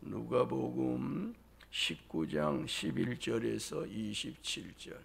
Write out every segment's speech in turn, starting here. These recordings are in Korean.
누가복음 19장 11절에서 27절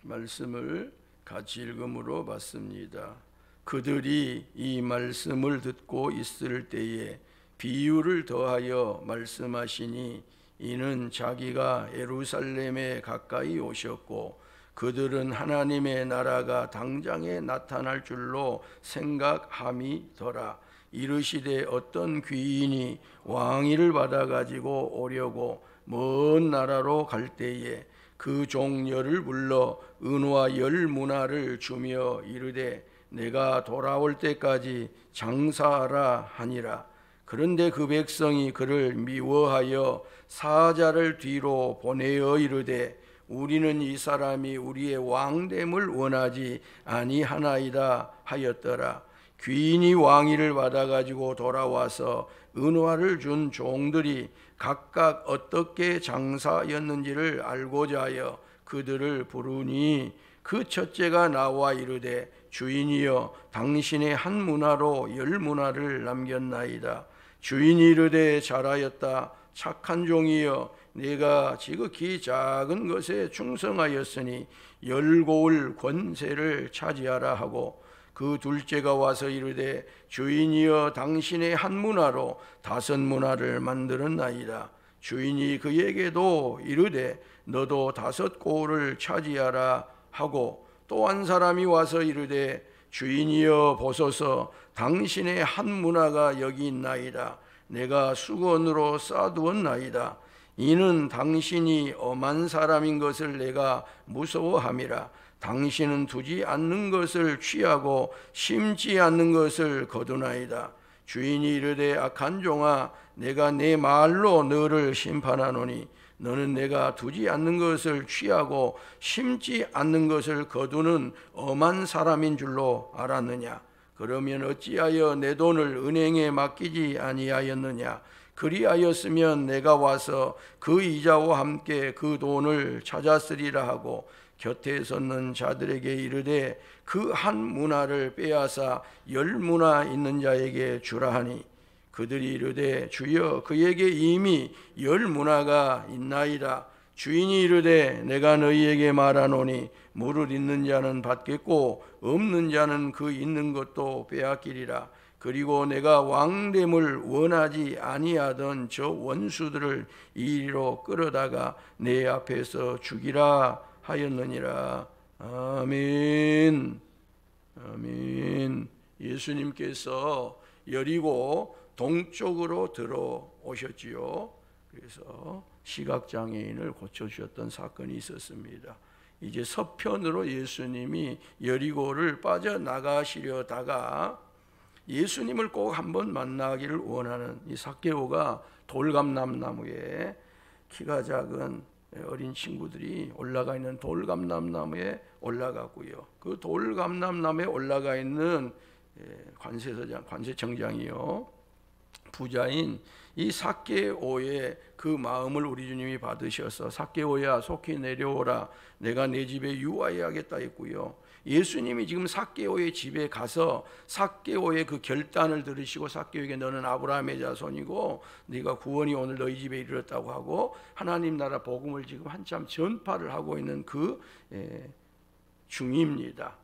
말씀을 같이 읽음으로 받습니다. 그들이 이 말씀을 듣고 있을 때에 비유를 더하여 말씀하시니 이는 자기가 예루살렘에 가까이 오셨고 그들은 하나님의 나라가 당장에 나타날 줄로 생각함이더라. 이르시되 어떤 귀인이 왕위를 받아 가지고 오려고 먼 나라로 갈 때에 그 종려를 불러 은과 열 문화를 주며 이르되 내가 돌아올 때까지 장사하라 하니라. 그런데 그 백성이 그를 미워하여 사자를 뒤로 보내어 이르되 우리는 이 사람이 우리의 왕됨을 원하지 아니하나이다 하였더라. 귀인이 왕위를 받아가지고 돌아와서 은화를 준 종들이 각각 어떻게 장사였는지를 알고자 하여 그들을 부르니 그 첫째가 나와 이르되 주인이여 당신의 한 문화로 열 문화를 남겼나이다. 주인이 이르되 잘하였다. 착한 종이여 네가 지극히 작은 것에 충성하였으니 열고울 권세를 차지하라 하고 그 둘째가 와서 이르되 주인이여 당신의 한 문화로 5 문화를 만들었나이다. 주인이 그에게도 이르되 너도 5 고울을 차지하라 하고 또 한 사람이 와서 이르되 주인이여 보소서 당신의 한 문화가 여기 있나이다. 내가 수건으로 싸두었나이다. 이는 당신이 엄한 사람인 것을 내가 무서워함이라. 당신은 두지 않는 것을 취하고 심지 않는 것을 거두나이다. 주인이 이르되 악한 종아 내가 내 말로 너를 심판하노니 너는 내가 두지 않는 것을 취하고 심지 않는 것을 거두는 엄한 사람인 줄로 알았느냐. 그러면 어찌하여 내 돈을 은행에 맡기지 아니하였느냐. 그리하였으면 내가 와서 그 이자와 함께 그 돈을 찾았으리라 하고 곁에 섰는 자들에게 이르되 그 한 문화를 빼앗아 10 문화 있는 자에게 주라 하니 그들이 이르되 주여 그에게 이미 10 문화가 있나이다. 주인이 이르되 내가 너희에게 말하노니 무릇 있는 자는 받겠고 없는 자는 그 있는 것도 빼앗기리라. 그리고 내가 왕됨을 원하지 아니하던 저 원수들을 이리로 끌어다가 내 앞에서 죽이라 하였느니라. 아멘. 아멘. 예수님께서 여리고 동쪽으로 들어오셨지요. 그래서 시각장애인을 고쳐주셨던 사건이 있었습니다. 이제 서편으로 예수님이 여리고를 빠져나가시려다가 예수님을 꼭 한번 만나기를 원하는 이 삭개오가 돌감람나무에 키가 작은 어린 친구들이 올라가 있는 돌감람나무에 올라가고요. 그 돌감람나무에 올라가 있는 관세청장이요 부자인 이 삭개오의 그 마음을 우리 주님이 받으셔서 삭개오야 속히 내려오라 내가 내 집에 유하여야겠다 했고요. 예수님이 지금 삭개오의 집에 가서 삭개오의 그 결단을 들으시고 삭개오에게 너는 아브라함의 자손이고 네가 구원이 오늘 너희 집에 이르렀다고 하고 하나님 나라 복음을 지금 한참 전파를 하고 있는 그 중입니다.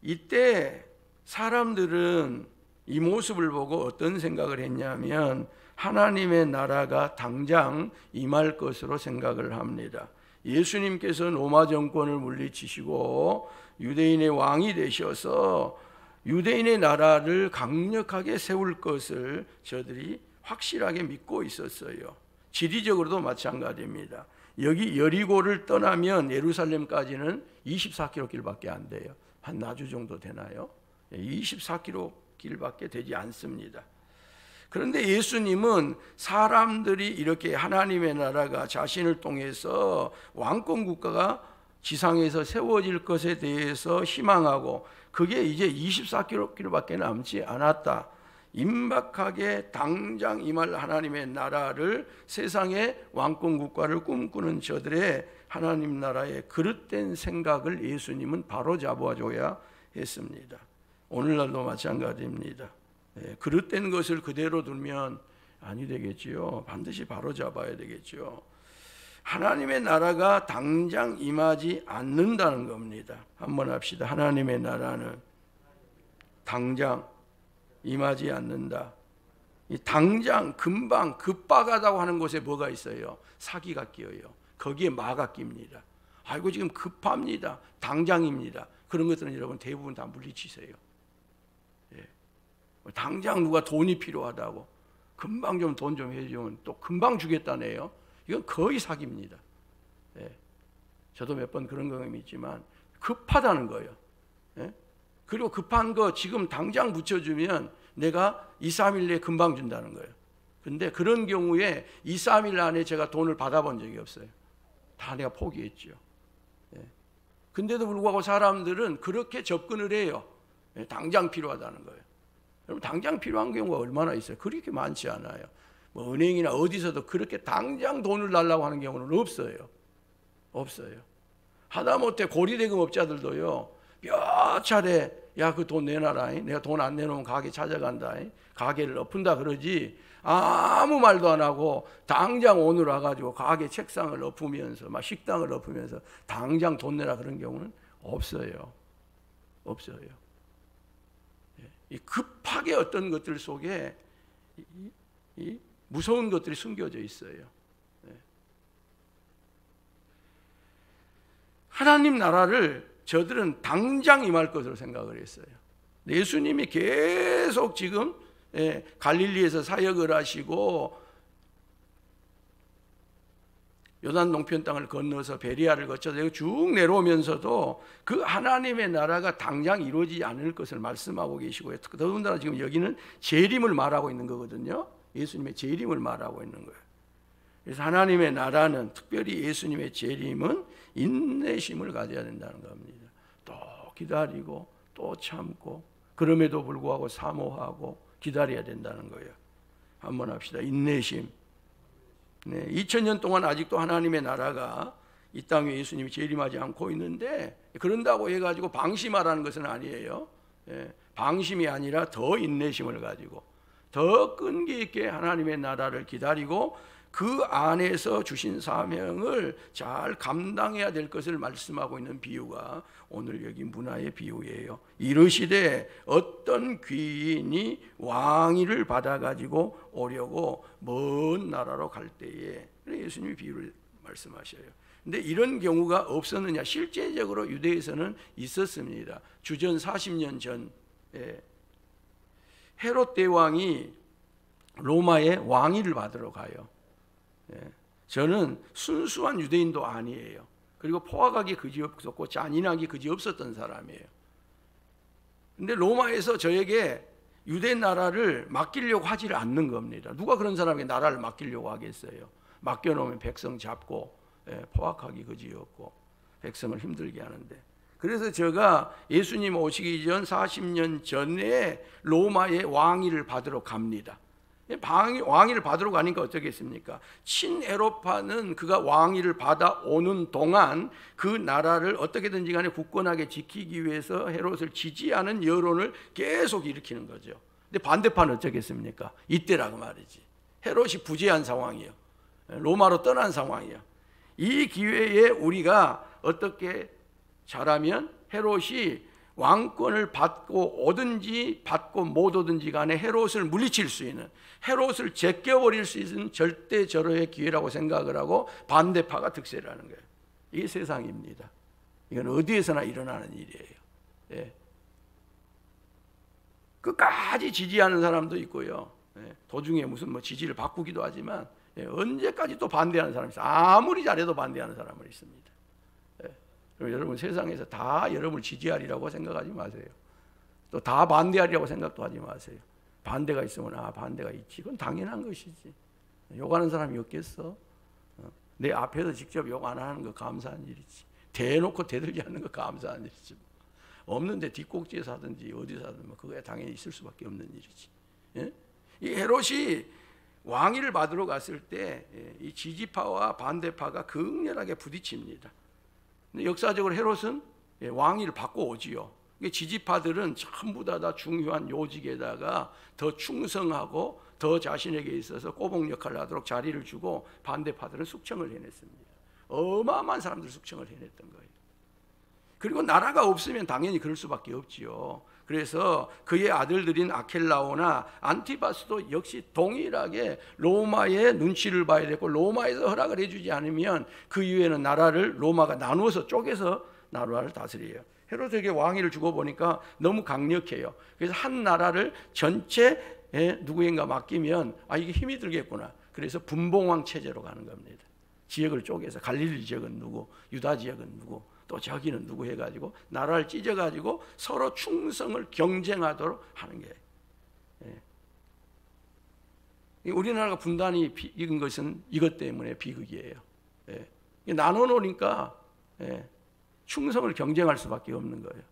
이때 사람들은 이 모습을 보고 어떤 생각을 했냐면 하나님의 나라가 당장 임할 것으로 생각을 합니다. 예수님께서 로마 정권을 물리치시고 유대인의 왕이 되셔서 유대인의 나라를 강력하게 세울 것을 저들이 확실하게 믿고 있었어요. 지리적으로도 마찬가지입니다. 여기 여리고를 떠나면 예루살렘까지는 24km 길밖에 안 돼요. 한 나주 정도 되나요? 24km 길밖에 되지 않습니다. 그런데 예수님은 사람들이 이렇게 하나님의 나라가 자신을 통해서 왕권 국가가 지상에서 세워질 것에 대해서 희망하고 그게 이제 24km밖에 남지 않았다. 임박하게 당장 임할 하나님의 나라를 세상의 왕권 국가를 꿈꾸는 저들의 하나님 나라의 그릇된 생각을 예수님은 바로잡아줘야 했습니다. 오늘날도 마찬가지입니다. 그릇된 것을 그대로 두면 아니 되겠지요. 반드시 바로잡아야 되겠죠. 하나님의 나라가 당장 임하지 않는다는 겁니다. 한번 합시다. 하나님의 나라는 당장 임하지 않는다. 이 당장, 금방, 급박하다고 하는 곳에 뭐가 있어요? 사기가 끼어요. 거기에 마가 낍니다. 아이고 지금 급합니다. 당장입니다. 그런 것들은 여러분 대부분 다 물리치세요. 당장 누가 돈이 필요하다고 금방 좀 돈 좀 해주면 또 금방 주겠다네요. 이건 거의 사기입니다. 저도 몇 번 그런 경험이 있지만 급하다는 거예요. 그리고 급한 거 지금 당장 붙여주면 내가 2, 3일 내에 금방 준다는 거예요. 근데 그런 경우에 2, 3일 안에 제가 돈을 받아본 적이 없어요. 다 내가 포기했죠. 근데도 불구하고 사람들은 그렇게 접근을 해요. 당장 필요하다는 거예요. 여러분 당장 필요한 경우가 얼마나 있어요? 그렇게 많지 않아요. 뭐 은행이나 어디서도 그렇게 당장 돈을 달라고 하는 경우는 없어요. 없어요. 하다못해 고리대금업자들도요. 몇 차례 야 그 돈 내놔라. 내가 돈 안 내놓으면 가게 찾아간다. 가게를 엎은다 그러지. 아무 말도 안 하고 당장 오늘 와가지고 가게 책상을 엎으면서 막 식당을 엎으면서 당장 돈 내라 그런 경우는 없어요. 없어요. 이 급하게 어떤 것들 속에 이 무서운 것들이 숨겨져 있어요. 하나님 나라를 저들은 당장 임할 것으로 생각을 했어요. 예수님이 계속 지금 갈릴리에서 사역을 하시고 요단 동편 땅을 건너서 베리아를 거쳐서 쭉 내려오면서도 그 하나님의 나라가 당장 이루어지지 않을 것을 말씀하고 계시고요. 더군다나 지금 여기는 재림을 말하고 있는 거거든요. 예수님의 재림을 말하고 있는 거예요. 그래서 하나님의 나라는 특별히 예수님의 재림은 인내심을 가져야 된다는 겁니다. 또 기다리고 또 참고 그럼에도 불구하고 사모하고 기다려야 된다는 거예요. 한번 합시다. 인내심. 2000년 동안 아직도 하나님의 나라가 이 땅에 예수님이 재림하지 않고 있는데 그런다고 해가지고 방심하라는 것은 아니에요. 방심이 아니라 더 인내심을 가지고 더 끈기 있게 하나님의 나라를 기다리고 그 안에서 주신 사명을 잘 감당해야 될 것을 말씀하고 있는 비유가 오늘 여기 문화의 비유예요. 이르시되 어떤 귀인이 왕위를 받아가지고 오려고 먼 나라로 갈 때에 예수님이 비유를 말씀하셔요. 근데 이런 경우가 없었느냐? 실제적으로 유대에서는 있었습니다. 주전 40년 전 헤롯 대왕이 로마에 왕위를 받으러 가요. 저는 순수한 유대인도 아니에요. 그리고 포악하기 그지없었고 잔인하기 그지없었던 사람이에요. 근데 로마에서 저에게 유대 나라를 맡기려고 하지를 않는 겁니다. 누가 그런 사람에게 나라를 맡기려고 하겠어요? 맡겨놓으면 백성 잡고 포악하기 그지없고 백성을 힘들게 하는데, 그래서 제가 예수님 오시기 전 40년 전에 로마의 왕위를 받으러 갑니다. 왕위를 받으러 가니까 어떻겠습니까? 친에로파는 그가 왕위를 받아오는 동안 그 나라를 어떻게든지 간에 굳건하게 지키기 위해서 헤롯을 지지하는 여론을 계속 일으키는 거죠. 근데 반대파는 어쩌겠습니까? 이때라고 말이지. 헤롯이 부재한 상황이에요. 로마로 떠난 상황이에요. 이 기회에 우리가 어떻게 잘하면 헤롯이 왕권을 받고 오든지 받고 못 오든지 간에 헤롯을 물리칠 수 있는, 헤롯을 제껴버릴 수 있는 절대절호의 기회라고 생각을 하고 반대파가 득세를 하는 거예요. 이게 세상입니다. 이건 어디에서나 일어나는 일이에요. 끝까지 지지하는 사람도 있고요. 도중에 무슨 뭐 지지를 바꾸기도 하지만 언제까지 또 반대하는 사람이 있어요. 아무리 잘해도 반대하는 사람은 있습니다. 여러분 세상에서 다 여러분을 지지하리라고 생각하지 마세요. 또 다 반대하리라고 생각도 하지 마세요. 반대가 있으면 반대가 있지. 그건 당연한 것이지. 욕하는 사람이 없겠어? 내 앞에서 직접 욕 안 하는 거 감사한 일이지. 대놓고 대들지 않는 거 감사한 일이지. 없는데 뒷꼭지에서 하든지 어디서 하든 그거야 당연히 있을 수밖에 없는 일이지. 이 헤롯이 왕위를 받으러 갔을 때 이 지지파와 반대파가 극렬하게 부딪힙니다. 근데 역사적으로 헤롯은 왕위를 받고 오지요. 지지파들은 전부 다 중요한 요직에다가 더 충성하고 더 자신에게 있어서 꼬봉 역할을 하도록 자리를 주고, 반대파들은 숙청을 해냈습니다. 어마어마한 사람들 숙청을 해냈던 거예요. 그리고 나라가 없으면 당연히 그럴 수밖에 없지요. 그래서 그의 아들들인 아켈라오나 안티바스도 역시 동일하게 로마의 눈치를 봐야 되고, 로마에서 허락을 해주지 않으면 그 이후에는 나라를 로마가 나누어서 쪼개서 나라를 다스려요. 헤로드에게 왕위를 주고 보니까 너무 강력해요. 그래서 한 나라를 전체에 누구인가 맡기면 이게 힘이 들겠구나. 그래서 분봉왕 체제로 가는 겁니다. 지역을 쪼개서 갈릴리 지역은 누구, 유다 지역은 누구, 또 저기는 누구 해가지고 나라를 찢어가지고 서로 충성을 경쟁하도록 하는 게. 우리나라가 분단이 익은 것은 이것 때문에 비극이에요. 나눠 놓으니까 충성을 경쟁할 수밖에 없는 거예요.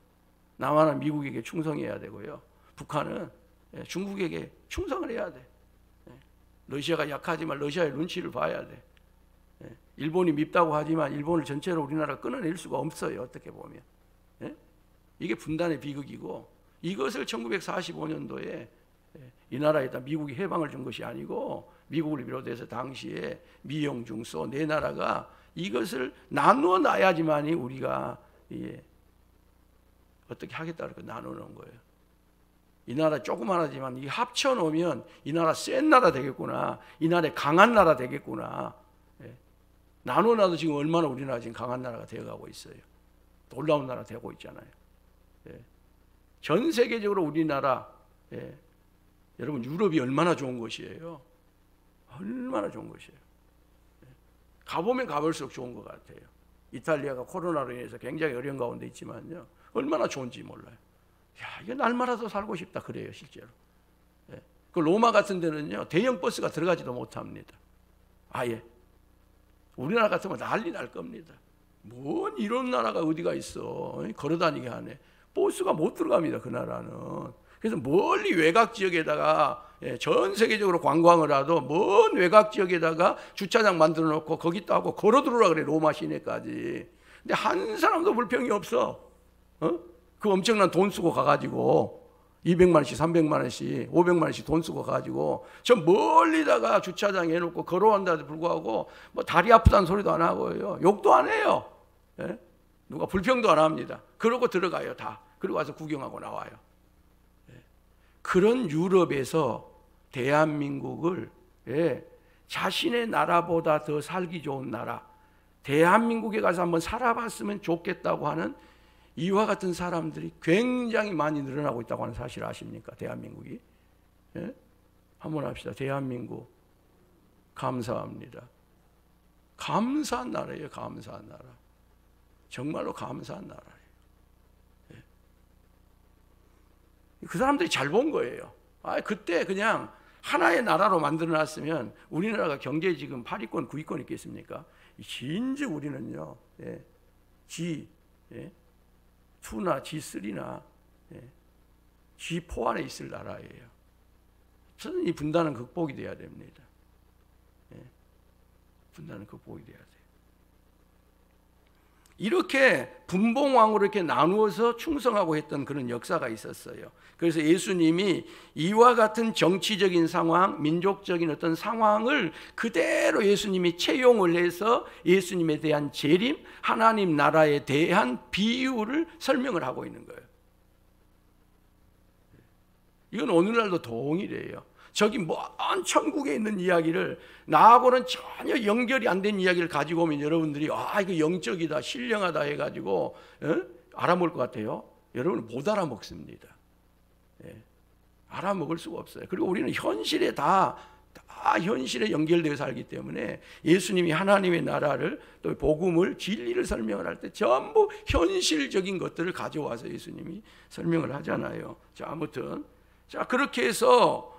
남한은 미국에게 충성해야 되고요, 북한은 중국에게 충성을 해야 돼. 러시아가 약하지만 러시아의 눈치를 봐야 돼. 일본이 밉다고 하지만 일본을 전체로 우리나라가 끊어낼 수가 없어요, 어떻게 보면. 이게 분단의 비극이고, 이것을 1945년도에 이 나라에다 미국이 해방을 준 것이 아니고, 미국을 비롯해서 당시에 미영 중소 네 나라가 이것을 나누어 놔야지만이 우리가 어떻게 하겠다 그러고 나누어 놓은 거예요. 이 나라 조그만하지만 이 합쳐 놓으면 이 나라 센 나라 되겠구나, 이 나라 강한 나라 되겠구나. 나누어 놔도 지금 얼마나 우리나라 지금 강한 나라가 되어가고 있어요. 놀라운 나라 되고 있잖아요. 전 세계적으로 우리나라, 여러분 유럽이 얼마나 좋은 것이에요. 얼마나 좋은 것이에요. 가보면 가볼수록 좋은 것 같아요. 이탈리아가 코로나로 인해서 굉장히 어려운 가운데 있지만요, 얼마나 좋은지 몰라요. 이거 날마다도 살고 싶다 그래요, 실제로. 그 로마 같은 데는요, 대형 버스가 들어가지도 못합니다. 아예. 우리나라 같으면 난리 날 겁니다. 뭔 이런 나라가 어디가 있어. 걸어다니게 하네. 버스가 못 들어갑니다, 그 나라는. 그래서 멀리 외곽 지역에다가, 전 세계적으로 관광을 하도 먼 외곽 지역에다가 주차장 만들어 놓고 거기 따고 걸어 들어오라 그래, 로마 시내까지. 근데 한 사람도 불평이 없어. 그 엄청난 돈 쓰고 가가지고 200만 원씩, 300만 원씩, 500만 원씩 돈 쓰고 가지고 저 멀리다가 주차장 해놓고 걸어온다도 불구하고 뭐 다리 아프다는 소리도 안 하고요, 욕도 안 해요. 누가 불평도 안 합니다. 그러고 들어가요, 다. 그리고 와서 구경하고 나와요. 그런 유럽에서 대한민국을 자신의 나라보다 더 살기 좋은 나라, 대한민국에 가서 한번 살아봤으면 좋겠다고 하는 이와 같은 사람들이 굉장히 많이 늘어나고 있다고 하는 사실 아십니까? 대한민국이. 한번 합시다. 대한민국 감사합니다. 감사한 나라예요. 감사한 나라. 정말로 감사한 나라예요. 그 사람들이 잘 본 거예요. 그때 그냥 하나의 나라로 만들어놨으면 우리나라가 경제 지금 8위권, 9위권 있겠습니까? 진즉 우리는요, G2나 G3나 G4 안에 있을 나라예요. 저는 이 분단은 극복이 돼야 됩니다. 분단은 극복이 돼야 돼요. 이렇게 분봉왕으로 이렇게 나누어서 충성하고 했던 그런 역사가 있었어요. 그래서 예수님이 이와 같은 정치적인 상황, 민족적인 어떤 상황을 그대로 예수님이 채용을 해서 예수님에 대한 재림, 하나님 나라에 대한 비유를 설명을 하고 있는 거예요. 이건 오늘날도 동일해요. 저기 먼 천국에 있는 이야기를 나하고는 전혀 연결이 안 된 이야기를 가지고 오면 여러분들이 이거 영적이다, 신령하다 해가지고 알아먹을 것 같아요. 여러분은 못 알아먹습니다. 알아먹을 수가 없어요. 그리고 우리는 현실에 다 현실에 연결되어 살기 때문에 예수님이 하나님의 나라를, 또 복음을, 진리를 설명을 할 때 전부 현실적인 것들을 가져와서 예수님이 설명을 하잖아요. 자, 아무튼 그렇게 해서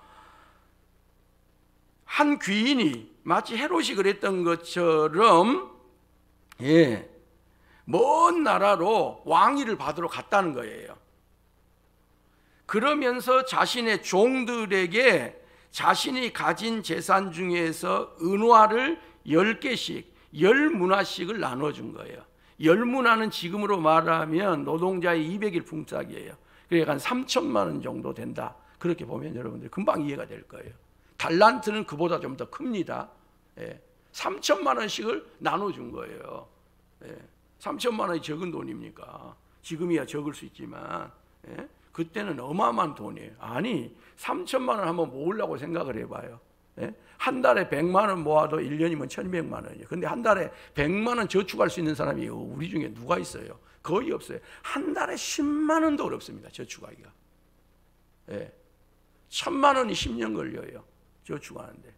한 귀인이 마치 헤롯이 그랬던 것처럼 먼 나라로 왕위를 받으러 갔다는 거예요. 그러면서 자신의 종들에게 자신이 가진 재산 중에서 은화를 10개씩, 10문화씩을 나눠준 거예요. 10문화는 지금으로 말하면 노동자의 200일 품삯이에요. 그러니까 한 3천만 원 정도 된다. 그렇게 보면 여러분들 금방 이해가 될 거예요. 달란트는 그보다 좀 더 큽니다. 3천만 원씩을 나눠준 거예요. 3천만 원이 적은 돈입니까? 지금이야 적을 수 있지만 그때는 어마어마한 돈이에요. 아니 3천만 원 한번 모으려고 생각을 해봐요. 한 달에 100만 원 모아도 1년이면 1200만 원이에요. 근데 한 달에 100만 원 저축할 수 있는 사람이 우리 중에 누가 있어요? 거의 없어요. 한 달에 10만 원도 어렵습니다. 저축하기가. 1000만 원이 10년 걸려요. 저축하는데.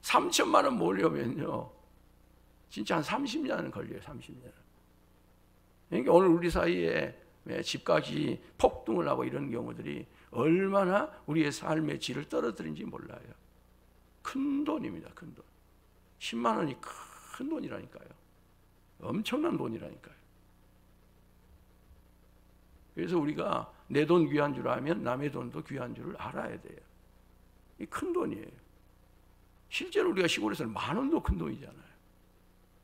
3천만 원 모으려면요 진짜 한 30년은 걸려요. 30년. 그러니까 오늘 우리 사이에 집값이 폭등을 하고 이런 경우들이 얼마나 우리의 삶의 질을 떨어뜨린지 몰라요. 큰 돈입니다. 큰 돈. 10만 원이 큰 돈이라니까요. 엄청난 돈이라니까요. 그래서 우리가 내 돈 귀한 줄 알면 남의 돈도 귀한 줄을 알아야 돼요. 이 큰 돈이에요. 실제로 우리가 시골에서는 10,000원도 큰 돈이잖아요.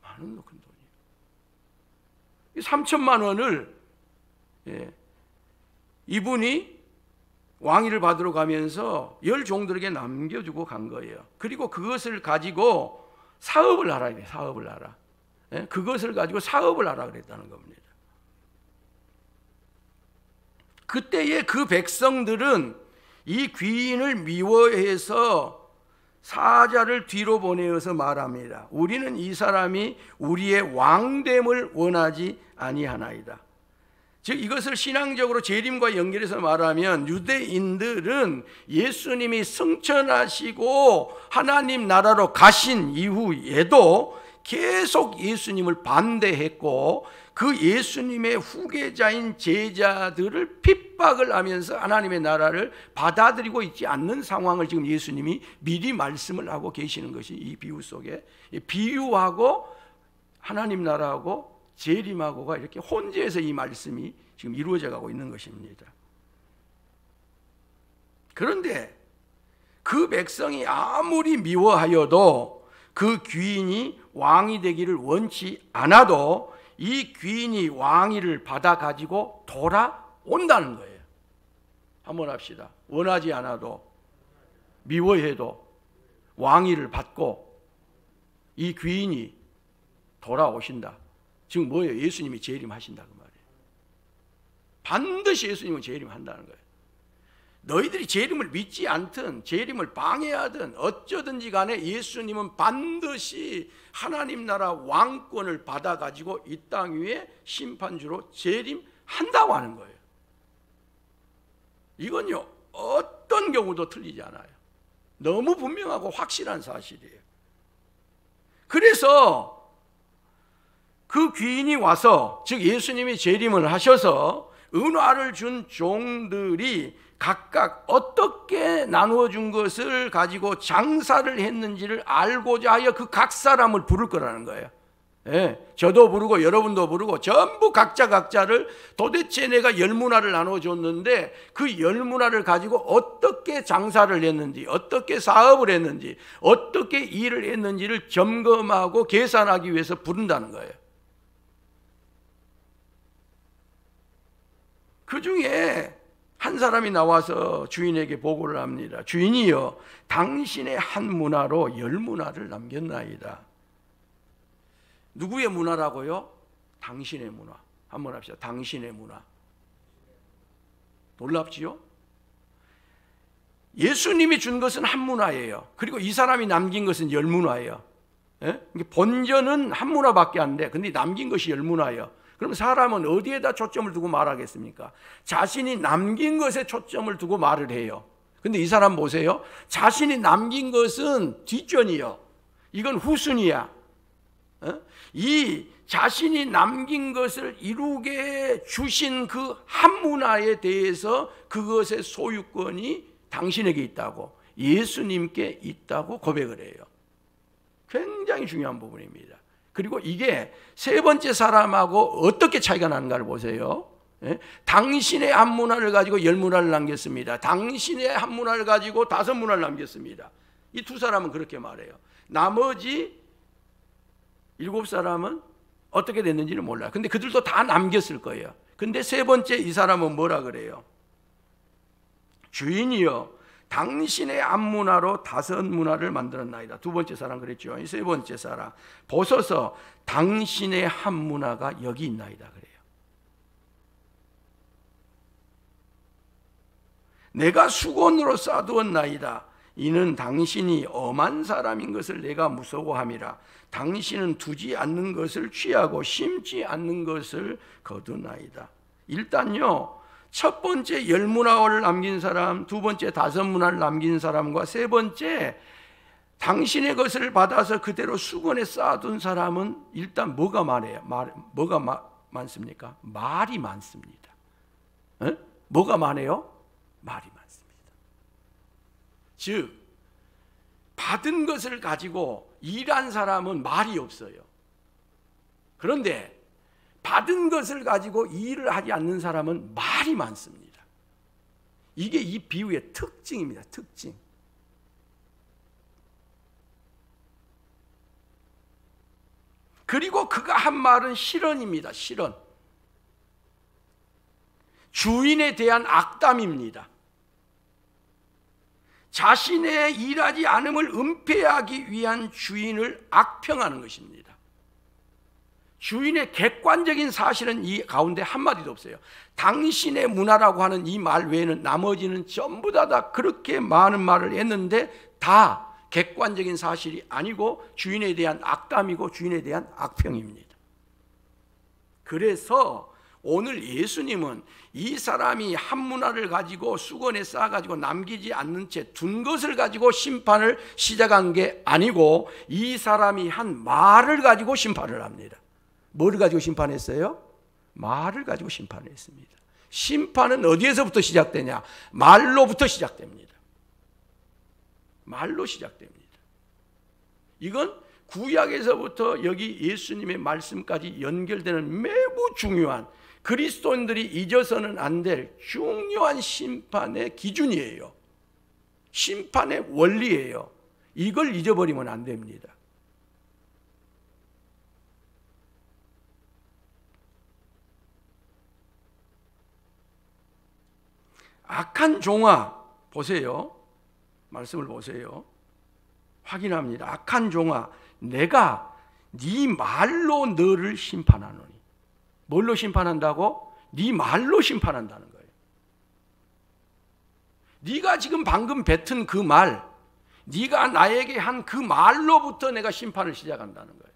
10,000원도 큰 돈이에요. 이 3천만 원을 이분이 왕위를 받으러 가면서 10종들에게 남겨주고 간 거예요. 그리고 그것을 가지고 사업을 하라 그래요. 사업을 하라. 그것을 가지고 사업을 하라 그랬다는 겁니다. 그때의 그 백성들은 이 귀인을 미워해서 사자를 뒤로 보내어서 말합니다. 우리는 이 사람이 우리의 왕됨을 원하지 아니하나이다. 즉 이것을 신앙적으로 재림과 연결해서 말하면 유대인들은 예수님이 승천하시고 하나님 나라로 가신 이후에도 계속 예수님을 반대했고 그 예수님의 후계자인 제자들을 핍박을 하면서 하나님의 나라를 받아들이고 있지 않는 상황을 지금 예수님이 미리 말씀을 하고 계시는 것이 이 비유 속에 비유하고 하나님 나라하고 재림하고가 이렇게 혼재해서 이 말씀이 지금 이루어져 가고 있는 것입니다. 그런데 그 백성이 아무리 미워하여도 그 귀인이 왕이 되기를 원치 않아도 이 귀인이 왕위를 받아 가지고 돌아온다는 거예요. 한번 합시다. 원하지 않아도 미워해도 왕위를 받고 이 귀인이 돌아오신다. 즉 뭐예요? 예수님이 재림하신다 그 말이에요. 반드시 예수님은 재림한다는 거예요. 너희들이 재림을 믿지 않든 재림을 방해하든 어쩌든지 간에 예수님은 반드시 하나님 나라 왕권을 받아가지고 이 땅 위에 심판주로 재림한다고 하는 거예요. 이건요 어떤 경우도 틀리지 않아요. 너무 분명하고 확실한 사실이에요. 그래서 그 귀인이 와서 즉 예수님이 재림을 하셔서 은화를 준 종들이 각각 어떻게 나누어 준 것을 가지고 장사를 했는지를 알고자 하여 그 각 사람을 부를 거라는 거예요. 저도 부르고 여러분도 부르고 전부 각자를 도대체 내가 10문화를 나눠줬는데 그 10문화를 가지고 어떻게 장사를 했는지 어떻게 사업을 했는지 어떻게 일을 했는지를 점검하고 계산하기 위해서 부른다는 거예요. 그 중에 한 사람이 나와서 주인에게 보고를 합니다. 주인이여 당신의 한 문화로 10문화를 남겼나이다. 누구의 문화라고요? 당신의 문화. 한번 합시다. 당신의 문화. 놀랍지요? 예수님이 준 것은 한 문화예요. 그리고 이 사람이 남긴 것은 10문화예요. 본전은 한 문화밖에 안 돼. 근데 남긴 것이 10문화예요. 그럼 사람은 어디에다 초점을 두고 말하겠습니까? 자신이 남긴 것에 초점을 두고 말을 해요. 근데 이 사람 보세요. 자신이 남긴 것은 뒷전이요. 이건 후순이야. 이 자신이 남긴 것을 이루게 주신 그 한 문화에 대해서 그것의 소유권이 당신에게 있다고, 예수님께 있다고 고백을 해요. 굉장히 중요한 부분입니다. 그리고 이게 세 번째 사람하고 어떻게 차이가 나는가를 보세요. 당신의 한 문화를 가지고 10문화를 남겼습니다. 당신의 한 문화를 가지고 5문화를 남겼습니다. 이 두 사람은 그렇게 말해요. 나머지 7사람은 어떻게 됐는지는 몰라요. 근데 그들도 다 남겼을 거예요. 근데 세 번째 이 사람은 뭐라 그래요? 주인이여 당신의 앞문화로 5문화를 만들었나이다. 두 번째 사람 그랬죠. 이 세 번째 사람 보소서 당신의 한문화가 여기 있나이다 그래요. 내가 수건으로 싸두었나이다. 이는 당신이 엄한 사람인 것을 내가 무서워함이라. 당신은 두지 않는 것을 취하고 심지 않는 것을 거두나이다. 일단요, 첫 번째 10문화를 남긴 사람, 두 번째 5문화를 남긴 사람과 세 번째 당신의 것을 받아서 그대로 수건에 쌓아둔 사람은 일단 뭐가 많습니까? 말이 많습니다. 에? 뭐가 많아요? 말이 많습니다. 즉 받은 것을 가지고 일한 사람은 말이 없어요. 그런데 받은 것을 가지고 일을 하지 않는 사람은 말이 많습니다. 이게 이 비유의 특징입니다. 특징. 그리고 그가 한 말은 실언입니다. 실언. 주인에 대한 악담입니다. 자신의 일하지 않음을 은폐하기 위한 주인을 악평하는 것입니다. 주인의 객관적인 사실은 이 가운데 한마디도 없어요. 당신의 문화라고 하는 이 말 외에는 나머지는 전부 다 그렇게 많은 말을 했는데 다 객관적인 사실이 아니고 주인에 대한 악담이고 주인에 대한 악평입니다. 그래서 오늘 예수님은 이 사람이 한 문화를 가지고 수건에 쌓아가지고 남기지 않는 채 둔 것을 가지고 심판을 시작한 게 아니고 이 사람이 한 말을 가지고 심판을 합니다. 뭐를 가지고 심판했어요? 말을 가지고 심판했습니다. 심판은 어디에서부터 시작되냐? 말로부터 시작됩니다. 말로 시작됩니다. 이건 구약에서부터 여기 예수님의 말씀까지 연결되는 매우 중요한 그리스도인들이 잊어서는 안 될 중요한 심판의 기준이에요. 심판의 원리예요. 이걸 잊어버리면 안 됩니다. 악한 종아, 보세요. 말씀을 보세요. 확인합니다. 악한 종아, 내가 네 말로 너를 심판하노니. 뭘로 심판한다고? 네 말로 심판한다는 거예요. 네가 지금 방금 뱉은 그 말, 네가 나에게 한 그 말로부터 내가 심판을 시작한다는 거예요.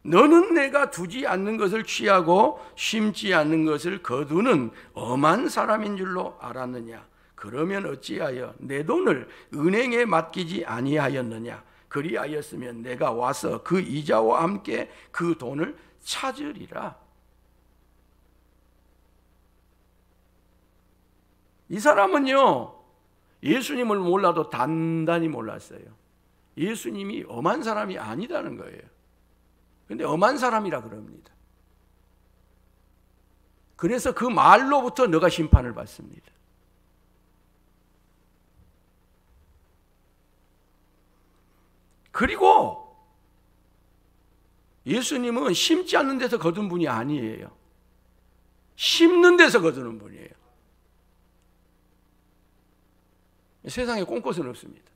너는 내가 두지 않는 것을 취하고 심지 않는 것을 거두는 엄한 사람인 줄로 알았느냐? 그러면 어찌하여 내 돈을 은행에 맡기지 아니하였느냐? 그리하였으면 내가 와서 그 이자와 함께 그 돈을 찾으리라. 이 사람은요, 예수님을 몰라도 단단히 몰랐어요. 예수님이 엄한 사람이 아니다는 거예요. 근데 엄한 사람이라 그럽니다. 그래서 그 말로부터 너가 심판을 받습니다. 그리고 예수님은 심지 않는 데서 거둔 분이 아니에요. 심는 데서 거두는 분이에요. 세상에 꽁것은 없습니다.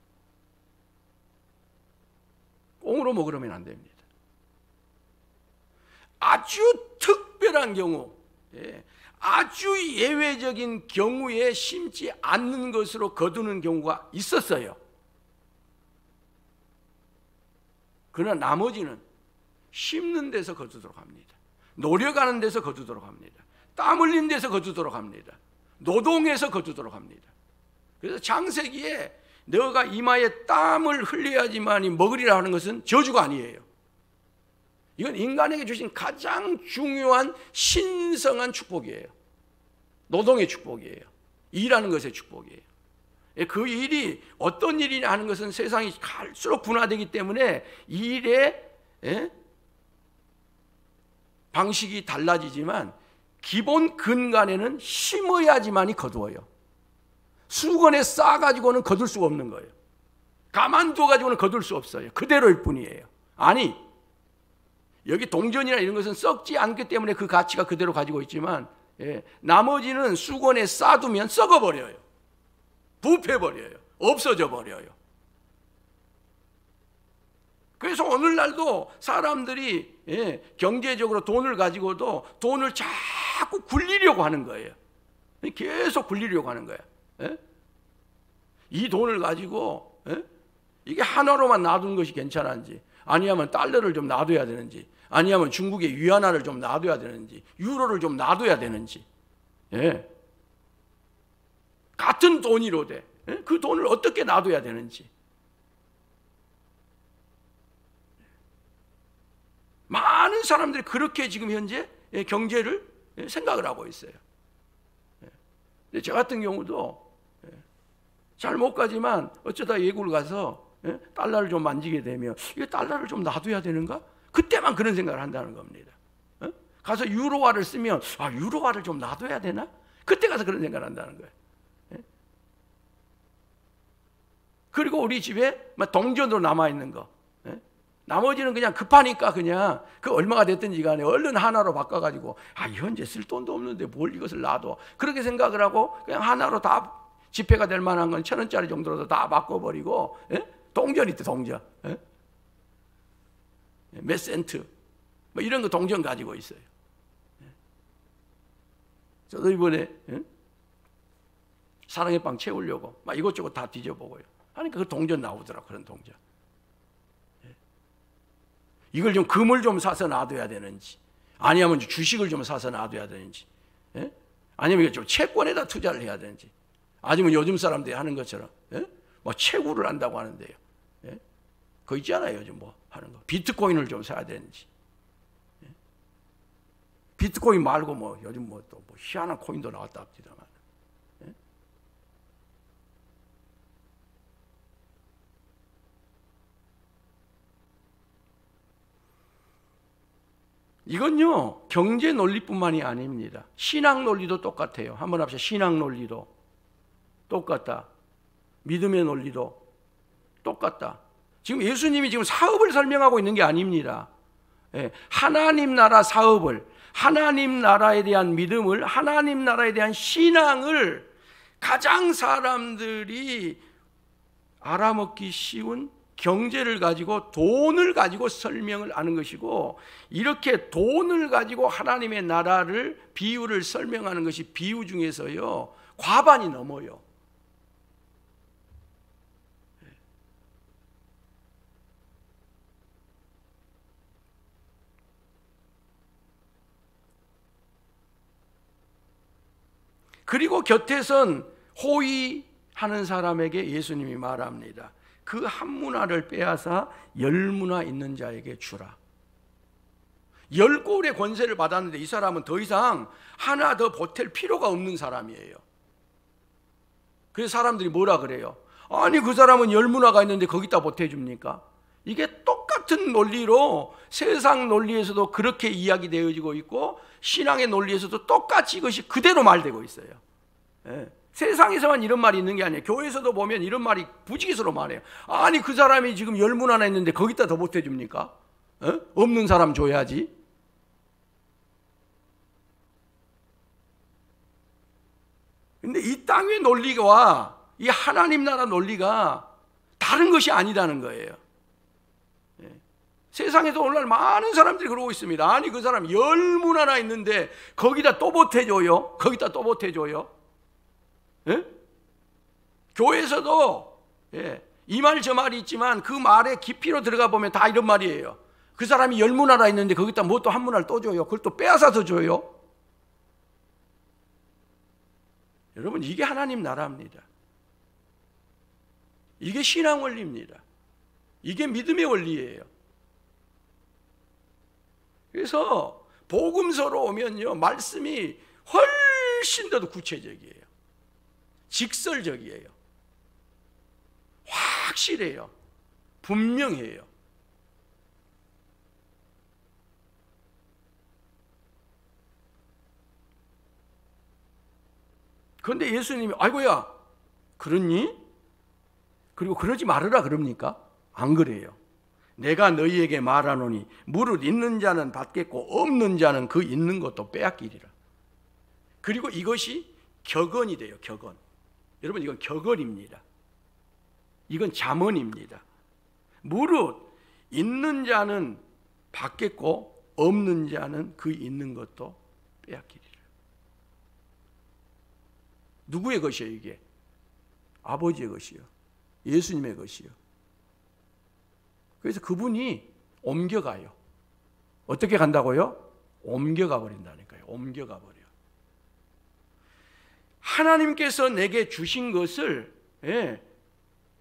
꽁으로 먹으려면 안 됩니다. 아주 특별한 경우, 아주 예외적인 경우에 심지 않는 것으로 거두는 경우가 있었어요. 그러나 나머지는 심는 데서 거두도록 합니다. 노력하는 데서 거두도록 합니다. 땀 흘린 데서 거두도록 합니다. 노동해서 거두도록 합니다. 그래서 창세기에 너가 이마에 땀을 흘려야지만이 먹으리라 하는 것은 저주가 아니에요. 이건 인간에게 주신 가장 중요한 신성한 축복이에요. 노동의 축복이에요. 일하는 것의 축복이에요. 그 일이 어떤 일이냐 하는 것은 세상이 갈수록 분화되기 때문에 일의 방식이 달라지지만 기본 근간에는 심어야지만이 거두어요. 수건에 쌓아가지고는 거둘 수가 없는 거예요. 가만둬 가지고는 거둘 수 없어요. 그대로일 뿐이에요. 아니, 여기 동전이나 이런 것은 썩지 않기 때문에 그 가치가 그대로 가지고 있지만, 나머지는 수건에 싸두면 썩어버려요. 부패버려요. 없어져 버려요. 그래서 오늘날도 사람들이 경제적으로 돈을 가지고도 돈을 자꾸 굴리려고 하는 거예요. 계속 굴리려고 하는 거예요. 이 돈을 가지고 이게 하나로만 놔둔 것이 괜찮은지, 아니하면 달러를 좀 놔둬야 되는지, 아니하면 중국의 위안화를 좀 놔둬야 되는지, 유로를 좀 놔둬야 되는지, 같은 돈이로되 그 돈을 어떻게 놔둬야 되는지, 많은 사람들이 그렇게 지금 현재 경제를 생각을 하고 있어요. 저 같은 경우도 잘 못 가지만 어쩌다 외국을 가서 달러를 좀 만지게 되면 이 달러를 좀 놔둬야 되는가? 그때만 그런 생각을 한다는 겁니다. 가서 유로화를 쓰면 유로화를 좀 놔둬야 되나? 그때 가서 그런 생각을 한다는 거예요. 그리고 우리 집에 동전으로 남아있는 거, 나머지는 그냥 급하니까 그냥 그 얼마가 됐든지 간에 얼른 하나로 바꿔가지고 현재 쓸 돈도 없는데 뭘 이것을 놔둬, 그렇게 생각을 하고 그냥 하나로 다 지폐가 될 만한 건 1,000원짜리 정도로 다 바꿔버리고, 동전 있대, 동전. 몇 센트 뭐 이런 거 동전 가지고 있어요. 저도 이번에 사랑의 빵 채우려고 막 이것저것 다 뒤져보고요 하니까 그 동전 나오더라고. 그런 동전. 이걸 좀 금을 좀 사서 놔둬야 되는지, 아니면 주식을 좀 사서 놔둬야 되는지, 아니면 좀 채권에다 투자를 해야 되는지, 아니면 요즘 사람들이 하는 것처럼 뭐 채굴을 한다고 하는데요. 그거 있잖아요. 요즘 뭐 하는 거. 비트코인을 좀 사야 되는지. 비트코인 말고 뭐 요즘 뭐 또 뭐 희한한 코인도 나왔다 합니다만. 이건요, 경제 논리뿐만이 아닙니다. 신앙 논리도 똑같아요. 한번 합시다. 신앙 논리도 똑같다. 믿음의 논리도 똑같다. 지금 예수님이 지금 사업을 설명하고 있는 게 아닙니다. 하나님 나라 사업을, 하나님 나라에 대한 믿음을, 하나님 나라에 대한 신앙을 가장 사람들이 알아먹기 쉬운 경제를 가지고, 돈을 가지고 설명을 하는 것이고, 이렇게 돈을 가지고 하나님의 나라를, 비유를 설명하는 것이 비유 중에서요 과반이 넘어요. 그리고 곁에선 호의하는 사람에게 예수님이 말합니다. 그 한 문화를 빼앗아 10문화 있는 자에게 주라. 10골의 권세를 받았는데 이 사람은 더 이상 하나 더 보탤 필요가 없는 사람이에요. 그래서 사람들이 뭐라 그래요? 아니 그 사람은 10문화가 있는데 거기다 보태줍니까? 이게 똑같은 논리로 세상 논리에서도 그렇게 이야기되어지고 있고, 신앙의 논리에서도 똑같이 이것이 그대로 말되고 있어요. 세상에서만 이런 말이 있는 게 아니에요. 교회에서도 보면 이런 말이 부지기수로 말해요. 아니 그 사람이 지금 10문화나 있는데 거기다 더 보태줍니까? 없는 사람 줘야지. 근데 이 땅의 논리와 이 하나님 나라 논리가 다른 것이 아니라는 거예요. 세상에서 오늘날 많은 사람들이 그러고 있습니다. 아니 그 사람 10문화나 있는데 거기다 또 보태줘요? 거기다 또 보태줘요? 교회에서도 이 말 저 말이 있지만 그 말의 깊이로 들어가 보면 다 이런 말이에요. 그 사람이 10문화나 있는데 거기다 뭐 또 한 문화를 또 줘요? 그걸 또 빼앗아서 줘요? 여러분, 이게 하나님 나라입니다. 이게 신앙 원리입니다. 이게 믿음의 원리예요. 그래서 복음서로 오면요, 말씀이 훨씬 더 구체적이에요. 직설적이에요. 확실해요. 분명해요. 그런데 예수님이 아이고야 그러니? 그리고 그러지 말으라 그럽니까? 안 그래요. 내가 너희에게 말하노니 무릇 있는 자는 받겠고 없는 자는 그 있는 것도 빼앗기리라. 그리고 이것이 격언이 돼요. 격언. 여러분, 이건 격언입니다. 이건 잠언입니다. 무릇 있는 자는 받겠고 없는 자는 그 있는 것도 빼앗기리라. 누구의 것이에요 이게? 아버지의 것이요, 예수님의 것이요. 그래서 그분이 옮겨가요. 어떻게 간다고요? 옮겨가 버린다니까요. 옮겨가 버려. 하나님께서 내게 주신 것을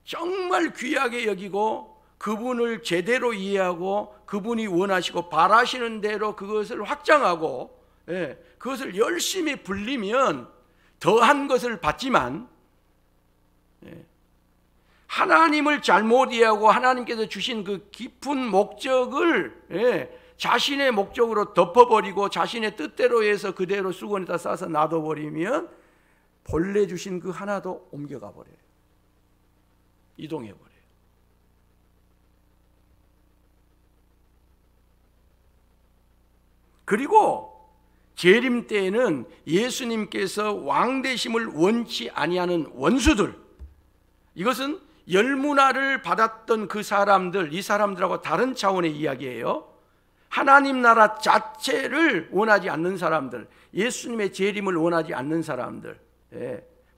정말 귀하게 여기고 그분을 제대로 이해하고 그분이 원하시고 바라시는 대로 그것을 확장하고 그것을 열심히 불리면 더한 것을 받지만, 하나님을 잘못 이해하고 하나님께서 주신 그 깊은 목적을 자신의 목적으로 덮어버리고 자신의 뜻대로 해서 그대로 수건에다 싸서 놔둬버리면 본래 주신 그 하나도 옮겨가 버려요. 이동해 버려요. 그리고 재림 때에는 예수님께서 왕 되심을 원치 아니하는 원수들, 이것은 열문화를 받았던 그 사람들, 이 사람들하고 다른 차원의 이야기예요. 하나님 나라 자체를 원하지 않는 사람들, 예수님의 재림을 원하지 않는 사람들,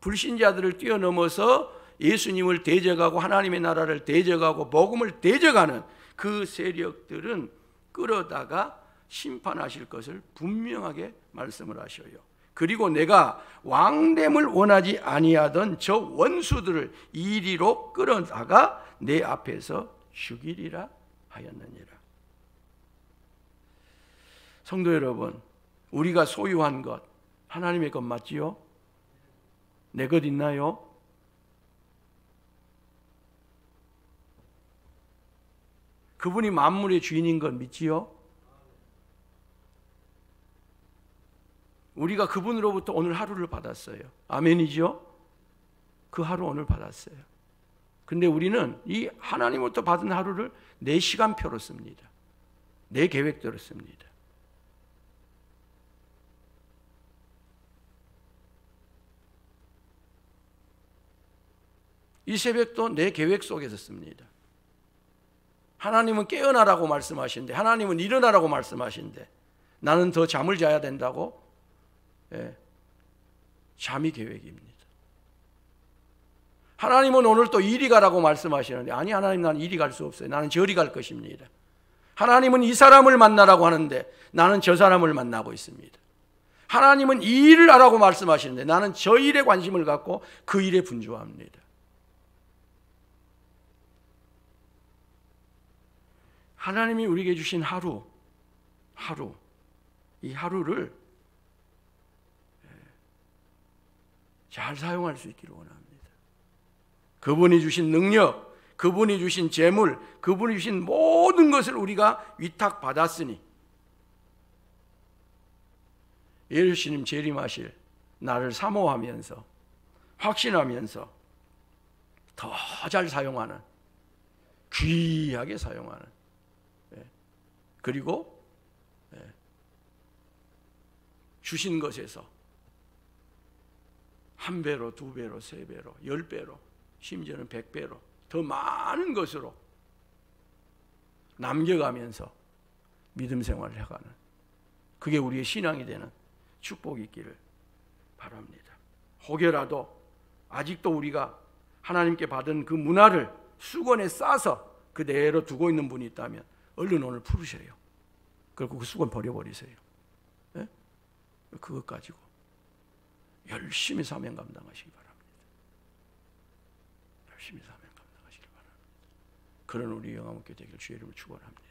불신자들을 뛰어넘어서 예수님을 대적하고 하나님의 나라를 대적하고 복음을 대적하는 그 세력들은 끌어다가 심판하실 것을 분명하게 말씀을 하셔요. 그리고 내가 왕됨을 원하지 아니하던 저 원수들을 이리로 끌어다가 내 앞에서 죽이리라 하였느니라. 성도 여러분, 우리가 소유한 것 하나님의 것 맞지요? 내 것 있나요? 그분이 만물의 주인인 것 믿지요? 우리가 그분으로부터 오늘 하루를 받았어요. 아멘이죠? 그 하루 오늘 받았어요. 근데 우리는 이 하나님으로부터 받은 하루를 내 시간표로 씁니다. 내 계획대로 씁니다. 이 새벽도 내 계획 속에서 씁니다. 하나님은 깨어나라고 말씀하시는데, 하나님은 일어나라고 말씀하시는데 나는 더 잠을 자야 된다고? 잠이 계획입니다. 하나님은 오늘 또 이리 가라고 말씀하시는데, 아니 하나님, 나는 이리 갈 수 없어요. 나는 저리 갈 것입니다. 하나님은 이 사람을 만나라고 하는데 나는 저 사람을 만나고 있습니다. 하나님은 이 일을 하라고 말씀하시는데 나는 저 일에 관심을 갖고 그 일에 분주합니다. 하나님이 우리에게 주신 하루, 이 하루를 잘 사용할 수 있기를 원합니다. 그분이 주신 능력, 그분이 주신 재물, 그분이 주신 모든 것을 우리가 위탁받았으니 예수님 재림하실 나를 사모하면서 확신하면서 더 잘 사용하는, 귀하게 사용하는, 그리고 주신 것에서 1배로, 2배로, 3배로, 10배로, 심지어는 100배로 더 많은 것으로 남겨가면서 믿음 생활을 해가는, 그게 우리의 신앙이 되는 축복이 있기를 바랍니다. 혹여라도 아직도 우리가 하나님께 받은 그 문화를 수건에 싸서 그대로 두고 있는 분이 있다면 얼른 오늘 풀으셔요. 그리고 그 수건 버려버리세요. 네? 그것 가지고 열심히 사명 감당하시기 바랍니다. 열심히 사명 감당하시기 바랍니다. 그런 우리 영광 있게 되기를 주의 이름으로 축원합니다.